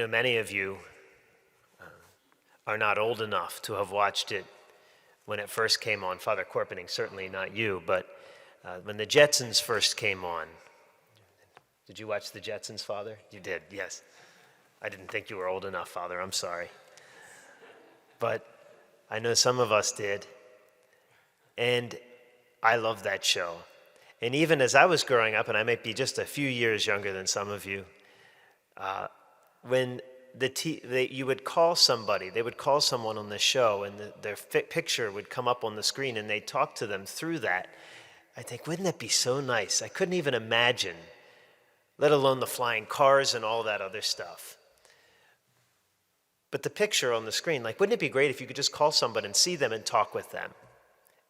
know many of you are not old enough to have watched it when it first came on. Father Corpening, certainly not you, but when the Jetsons first came on. Did you watch the Jetsons, Father? You did, yes. I didn't think you were old enough, Father. I'm sorry. But I know some of us did. And I love that show. And even as I was growing up, and I might be just a few years younger than some of you, when you would call somebody, they would call someone on the show, and their picture would come up on the screen, and they'd talk to them through that. I think, wouldn't that be so nice? I couldn't even imagine, let alone the flying cars and all that other stuff. But the picture on the screen, like, wouldn't it be great if you could just call someone and see them and talk with them?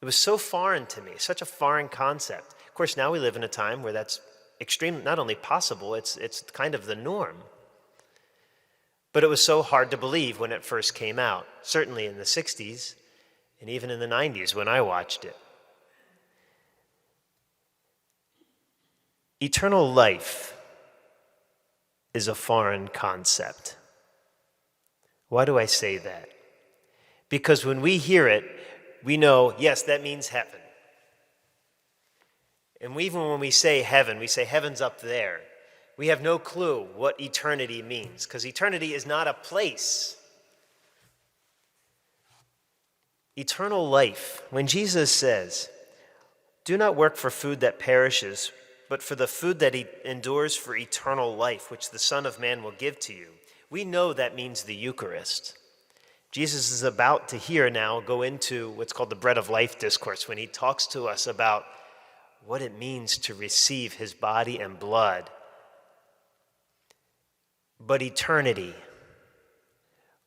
It was so foreign to me, such a foreign concept. Of course, now we live in a time where that's extreme, not only possible, it's kind of the norm. But it was so hard to believe when it first came out, certainly in the 60s and even in the 90s when I watched it. Eternal life is a foreign concept. Why do I say that? Because when we hear it, we know, yes, that means heaven. And even when we say heaven's up there. We have no clue what eternity means, because eternity is not a place. Eternal life, when Jesus says, do not work for food that perishes, but for the food that endures for eternal life, which the Son of Man will give to you, we know that means the Eucharist. Jesus is about to now go into what's called the bread of life discourse, when he talks to us about what it means to receive his body and blood. But eternity,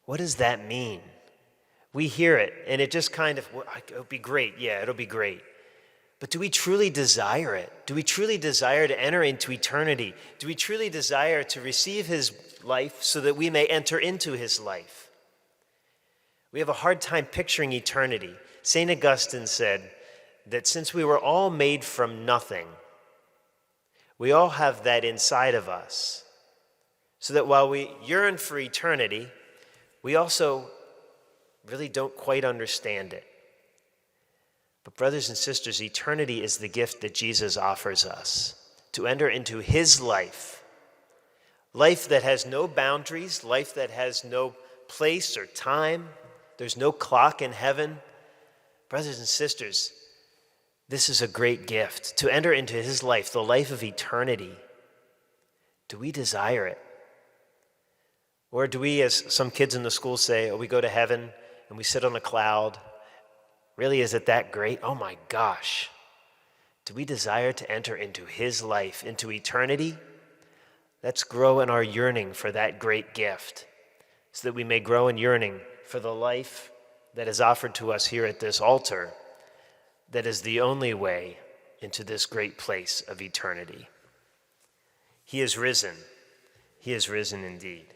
what does that mean? We hear it, and it just kind of, it'll be great. Yeah, it'll be great. But do we truly desire it? Do we truly desire to enter into eternity? Do we truly desire to receive his life so that we may enter into his life? We have a hard time picturing eternity. St. Augustine said that since we were all made from nothing, we all have that inside of us. So that while we yearn for eternity, we also really don't quite understand it. But brothers and sisters, eternity is the gift that Jesus offers us, to enter into his life. Life that has no boundaries, life that has no place or time. There's no clock in heaven. Brothers and sisters, this is a great gift, to enter into his life, the life of eternity. Do we desire it? Or do we, as some kids in the school say, we go to heaven and we sit on a cloud? Really, is it that great? Oh my gosh. Do we desire to enter into his life, into eternity? Let's grow in our yearning for that great gift, so that we may grow in yearning for the life that is offered to us here at this altar, that is the only way into this great place of eternity. He is risen. He is risen indeed.